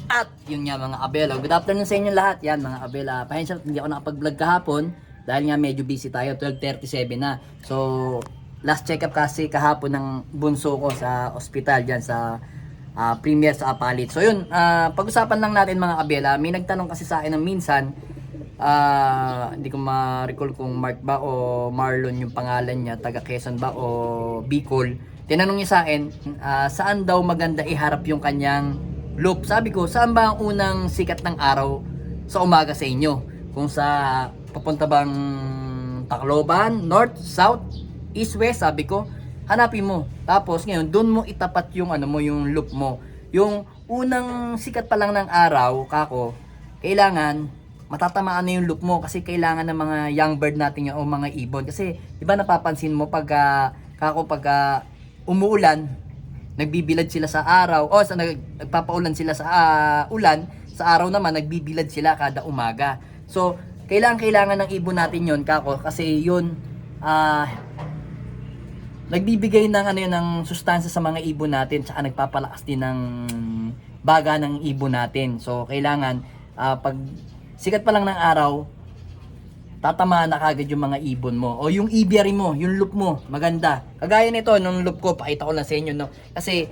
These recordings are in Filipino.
At yun nga mga abel, good afternoon sa inyo lahat. Yan mga abel, pasensya hindi ako nakapag-vlog kahapon dahil nga medyo busy tayo, 12:37 na. So last check up kasi kahapon ng bunso ko sa ospital diyan sa Premier sa Apalit. So yun, pag-usapan lang natin mga abel, may nagtanong kasi sa akin ng minsan, hindi ko ma-recall kung Mark ba o Marlon yung pangalan niya, taga Quezon ba o Bicol. Tinanong niya sa akin, saan daw maganda iharap yung kanyang loop. Sabi ko, saan ba ang unang sikat ng araw sa umaga sa inyo? Kung sa papunta bang Tacloban, North, South, East, West, sabi ko, hanapin mo. Tapos ngayon, doon mo itapat yung ano mo, yung loop mo. Yung unang sikat pa lang ng araw, kako, kailangan matatamaan na yung loop mo kasi kailangan ng mga young bird natin yung, o mga ibon. Kasi, di ba napapansin mo pag umuulan, nagbibilad sila sa araw o sa nagpapaulan sila sa ulan, sa araw naman nagbibilad sila kada umaga. So kailangan ng ibon natin yon kako kasi yun nagbibigay ng ano yun, ng sustansya sa mga ibon natin, tsaka nagpapalakas din ng baga ng ibon natin. So kailangan pag sikat pa lang ng araw, tatamaan na kagad yung mga ibon mo o yung aviary mo, yung loop mo, maganda. Kagaya nito nung loop ko, pakita ko lang sa inyo, no. Kasi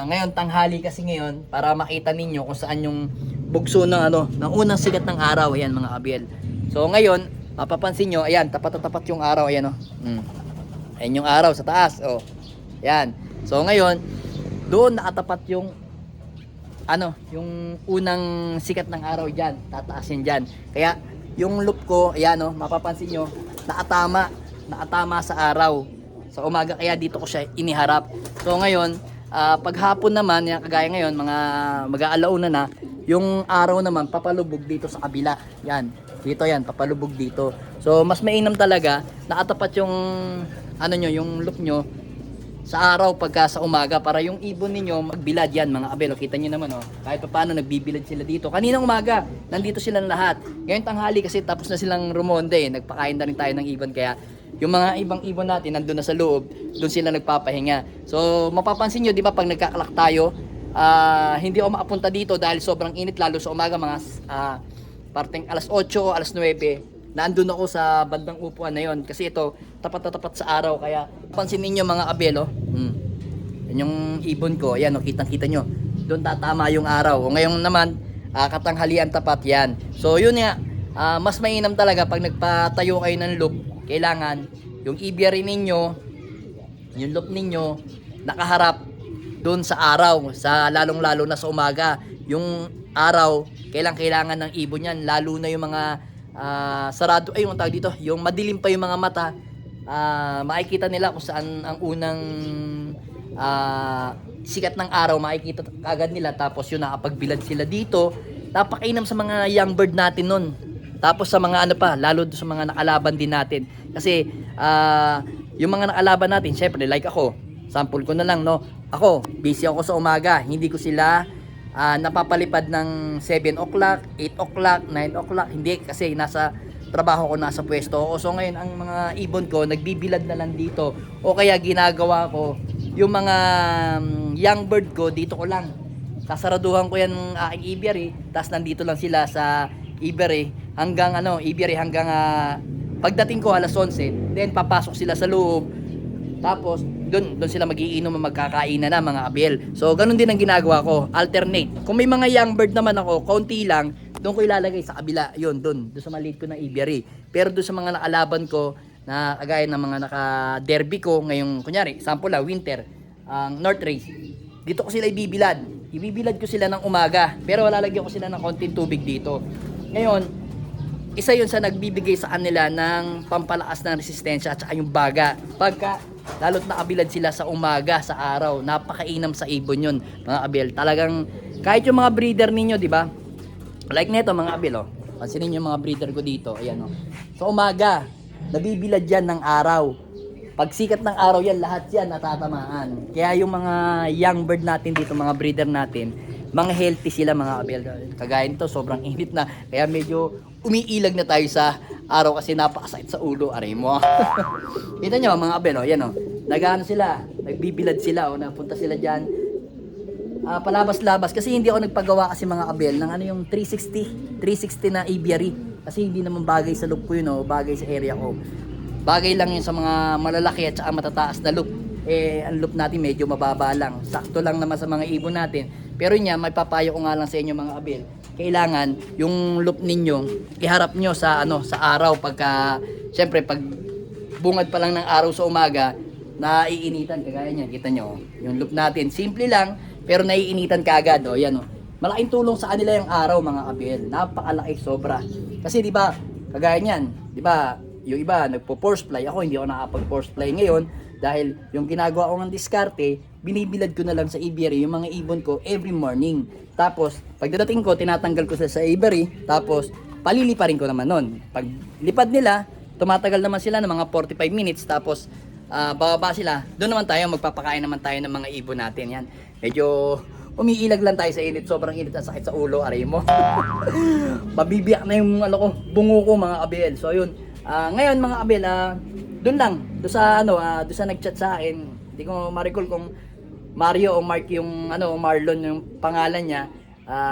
ngayon tanghali kasi ngayon para makita ninyo kung saan yung bugso ng ano, ng unang sikat ng araw, ayan mga abel. So ngayon, mapapansin nyo, ayan, tapat na tapat yung araw, ayan, oh. Ayan yung araw sa taas, oh. Ayan. So ngayon, doon nakatapat yung ano, yung unang sikat ng araw diyan, tataas yan diyan. Kaya yung loop ko, ayan, oh, mapapansin nyo, nakatama sa araw. Sa umaga, kaya dito ko siya iniharap. So ngayon, paghapon naman, yan, kagaya ngayon, mga mag-aalauna na, yung araw naman, papalubog dito sa kabila. Yan, dito yan, papalubog dito. So mas mainam talaga, nakatapat yung, ano nyo, yung loop nyo, sa araw pagka sa umaga para yung ibon ninyo magbilad yan mga abel. Kita nyo naman, oh, kahit pa paano nagbibilad sila dito. Kaninang umaga nandito sila lahat. Ngayon tanghali kasi tapos na silang rumonde, nagpakain na rin tayo ng ibon, kaya yung mga ibang ibon natin nandun na sa loob, doon sila nagpapahinga. So mapapansin nyo, di ba, pag nagkakalak tayo, hindi ako makapunta dito dahil sobrang init, lalo sa umaga mga parteng alas 8 o alas 9. Nandun ako sa bandang upuan na yon kasi ito tapat na tapat sa araw. Kaya pansin niyo mga abelo, yan yung ibon ko, ayan, oh, kitang-kita nyo, doon tatama yung araw. O ngayon naman, katanghalian tapat yan. So yun nga, mas mainam talaga pag nagpatayo kayo ng loop, kailangan yung aviary ninyo, yung loop ninyo nakaharap doon sa araw, sa lalong-lalo na sa umaga. Yung araw, kailangan ng ibon yan, lalo na yung mga sarado, ay yung tawag dito, yung madilim pa yung mga mata, makikita nila kung saan ang unang sikat ng araw, makikita agad nila. Tapos yun, nakapagbilad sila dito, napakainam sa mga young bird natin nun. Tapos sa mga ano pa, lalo sa mga nakalaban din natin, kasi yung mga nakalaban natin, syempre like ako, sample ko na lang, no, ako busy ako sa umaga, hindi ko sila napapalipad ng 7 o'clock, 8 o'clock, 9 o'clock. Hindi, kasi nasa trabaho ko, nasa pwesto ko. So ngayon, ang mga ibon ko, nagbibilad na lang dito. O kaya ginagawa ko, yung mga young bird ko, dito ko lang. Sasaraduhan ko yan ng aking aviary, tapos nandito lang sila sa aviary hanggang pagdating ko alas 11. Then papasok sila sa loob. Tapos doon sila magiinom, magkakainan na mga abel. So ganun din ang ginagawa ko, alternate. Kung may mga young bird naman ako, kaunti lang, doon ko ilalagay sa kabila, yun, doon sa maliit ko ng aviary. Pero doon sa mga nakalaban ko, na kagaya ng mga naka-derby ko, ngayong, kunyari, sample la, winter, North Race, dito ko sila ibibilad. Ibibilad ko sila ng umaga, pero lalagyan ko sila ng konting tubig dito. Ngayon, isa yun sa nagbibigay sa kanila ng pampalakas ng resistensya at saka yung baga. Pagka lalo't nakabilad sila sa umaga, sa araw, napakainam sa ibon yun mga abel. Talagang kahit yung mga breeder ninyo, di ba, like nito mga abel, oh, pansinin yung mga breeder ko dito, ayan, oh, sa umaga nabibilad yan ng araw. Pag sikat ng araw yan, lahat yan natatamaan. Kaya yung mga young bird natin dito, mga breeder natin, mga healthy sila mga abel. Kagaya nito, sobrang init na, kaya medyo umiilag na tayo sa araw kasi napakasakit sa ulo, aray mo. Kita nyo mga abel, oh, yan, oh, nagano sila, nagbibilad sila, oh, napunta sila dyan, palabas-labas kasi hindi ako nagpagawa kasi mga kabel ng ano yung 360 na aviary kasi hindi naman bagay sa loop ko yun o bagay sa area ko. Bagay lang yun sa mga malalaki at saka matataas na loop. Ang loop natin medyo mababa lang. Sakto lang naman sa mga ibon natin. Pero yun may papayo ko nga lang sa inyo mga kabel. Kailangan yung loop ninyo iharap nyo sa sa araw pagka syempre pag bungad pa lang ng araw sa umaga, naiinitan kagaya niyan. Kita nyo, yung loop natin simple lang pero naiinitan kaagad. Yan. Malaking tulong sa kanila yung araw mga kabel. Napakalaki sobra. Kasi di ba, kagaya niyan, di ba, yung iba nagpo-force fly. Ako hindi ako nakapag-force fly ngayon dahil yung ginagawa ko ng diskarte, binibilad ko na lang sa aviary yung mga ibon ko every morning. Tapos, pagdating ko, tinatanggal ko sila sa aviary, tapos paliliparin ko naman nun. Pag lipad nila, tumatagal naman sila ng mga 45 minutes, tapos bababa sila. Doon naman tayo, magpapakain naman tayo ng mga ibon natin. Yan. Medyo umiilag lang tayo sa init. Sobrang init at sakit sa ulo, aray mo. Mabibiyak na yung bungo ko mga kabel. So yun. Ngayon mga kabel, doon lang. Doon sa doon sa nagchat sa akin. Hindi ko ma-recall kung Mario o Mark yung Marlon yung pangalan niya.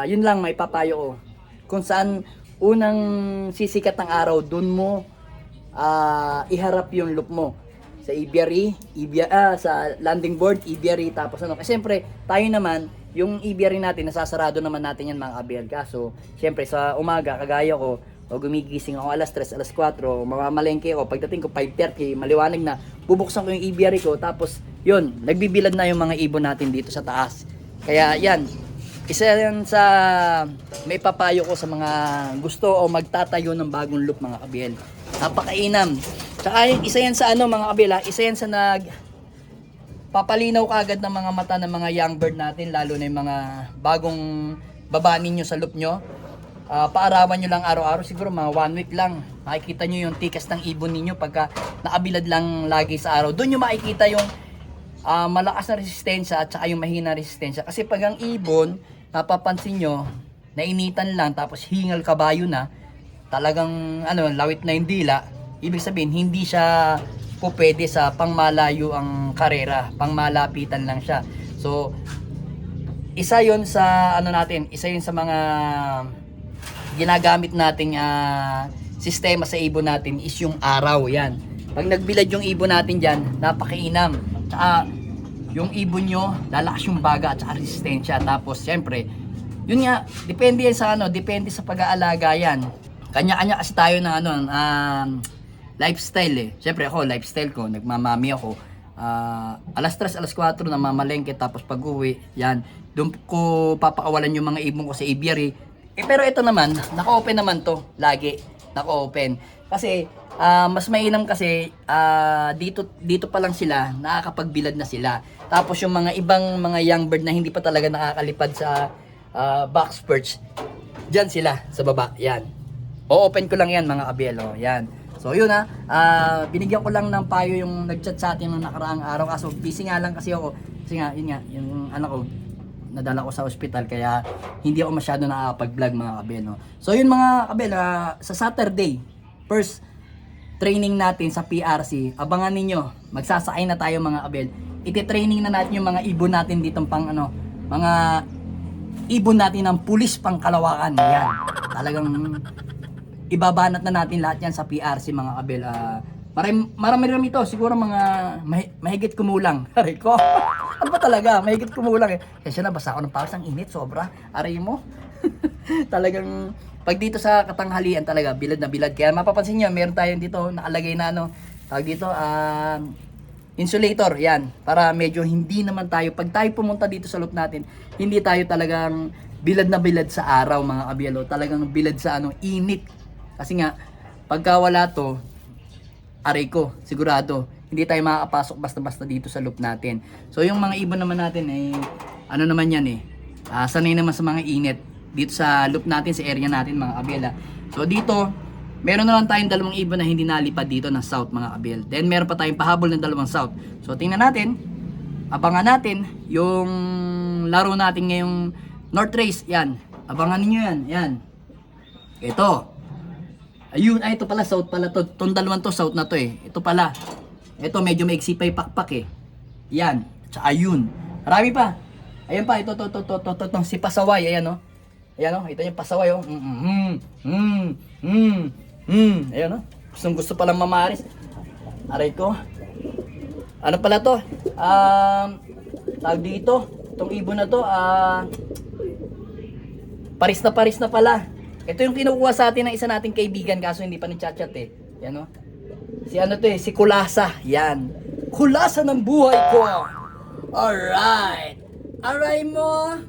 Yun lang may papayo ko. Kung saan unang sisikat ng araw, doon mo iharap yung loop mo. Sa aviary, sa landing board, aviary, tapos kasi siyempre, tayo naman, yung aviary natin, nasasarado naman natin yan mga kabel. Kaso, siyempre, sa umaga, kagaya ko, o gumigising ako alas 3, alas 4, mamamalengke ako, pagdating ko 5:30, maliwanag na, bubuksan ko yung aviary ko, tapos, yun, nagbibilad na yung mga ibon natin dito sa taas. Kaya, yan, isa yan sa may papayo ko sa mga gusto o magtatayo ng bagong loop mga kabel. Napakainam. Tsaka isa yan sa mga kabel, isa yan sa papalinaw kaagad ng mga mata ng mga young bird natin, lalo na yung mga bagong baba ninyo sa loop nyo. Paarawan nyo lang araw-araw, siguro mga 1 week lang. Makikita nyo yung tikas ng ibon ninyo pagka nakabilad lang lagi sa araw. Doon nyo makikita yung malakas na resistensya at saka yung mahina resistensya. Kasi pag ang ibon, napapansin nyo, nainitan lang tapos hingal kabayo na, talagang lawit na yung dila, ibig sabihin hindi siya po pwede sa pangmalayo ang karera, pangmalapitan lang siya. So isa yon sa isa yun sa mga ginagamit nating sistema sa ibon natin is yung araw. Yan, pag nagbilad yung ibon natin dyan, napakainam. Tsaka yung ibon nyo, lalakas yung baga at saka resistensya. Tapos syempre, yun nga, depende yan sa depende sa pag-aalaga yan. Kanya-kanya kasi tayo ng lifestyle Syempre ako, lifestyle ko, nagmamami ako. Alas 3, alas 4 namamalengke, tapos pag-uwi, yan, doon ko papakawalan yung mga ibon ko sa aviary. Pero ito naman, naka-open naman to, lagi, naka-open. Kasi, mas mainam kasi, dito pa lang sila, nakakapagbilad na sila. Tapos yung mga ibang mga young bird na hindi pa talaga nakakalipad sa box perch, dyan sila, sa baba, yan. O-open ko lang yan mga kabelo, yan. So yun binigyan ko lang ng payo yung nagchat sa atin ng nakaraang araw. Kaso busy nga lang kasi ako. Kasi nga, yun nga, yung anak ko, nadala ko sa ospital, kaya hindi ako masyado nakakapag-vlog mga kabelo. So yun mga kabelo, sa Saturday, first training natin sa PRC, abangan ninyo, magsasakay na tayo mga kabel. Iti-training na natin yung mga ibon natin dito pang mga ibon natin ng pulis pang Kalawakan. Yan, talagang ibabanat na natin lahat yan sa PRC mga kabel. Marami to, siguro mga mahigit kumulang. Aray ko, ano ba talaga, mahigit kumulang Kasi nabasa ako ng paus, ang init, sobra. Aray mo. Talagang pag dito sa katanghalian talaga, bilad na bilad. Kaya mapapansin nyo, meron tayo dito nakalagay na tawag dito, insulator, yan. Para medyo hindi naman tayo, pag tayo pumunta dito sa loop natin, hindi tayo talagang bilad na bilad sa araw mga kabiyalo. Talagang bilad sa init. Kasi nga, pagka wala to, aray ko, sigurado, hindi tayo makakapasok basta-basta dito sa loop natin. So yung mga ibon naman natin naman yan sanay naman sa mga init dito sa loop natin, sa area natin mga kabiyala. So dito, meron na lang tayong dalawang ibon na hindi nalipad dito ng south mga kabiyal. Then meron pa tayong pahabol ng dalawang south. So tingnan natin, abangan natin yung laro natin ngayong North Race. Yan, abangan niyo yan. Yan, ito. Ayun, ito pala, south pala to. Itong dalawang to, south na to Ito pala. Ito, medyo maiksi pa yung pakpak Yan. Tsaka yun. Marami pa. Ayan pa, ito, si pasaway, ayan oh. Ayan oh, ito yung pasaway oh. Ayan oh. Gusto palang mamaris. Aray ko. Ano pala to? Tawag dito, itong ibon na to, paris na pala. Ito yung kinukuha sa atin ng isa nating kaibigan, kaso hindi pa nagchat-chat eh. Yan oh. Si ano to eh, si Kulasa. Yan. Kulasa ng buhay ko. Alright. Aray mo.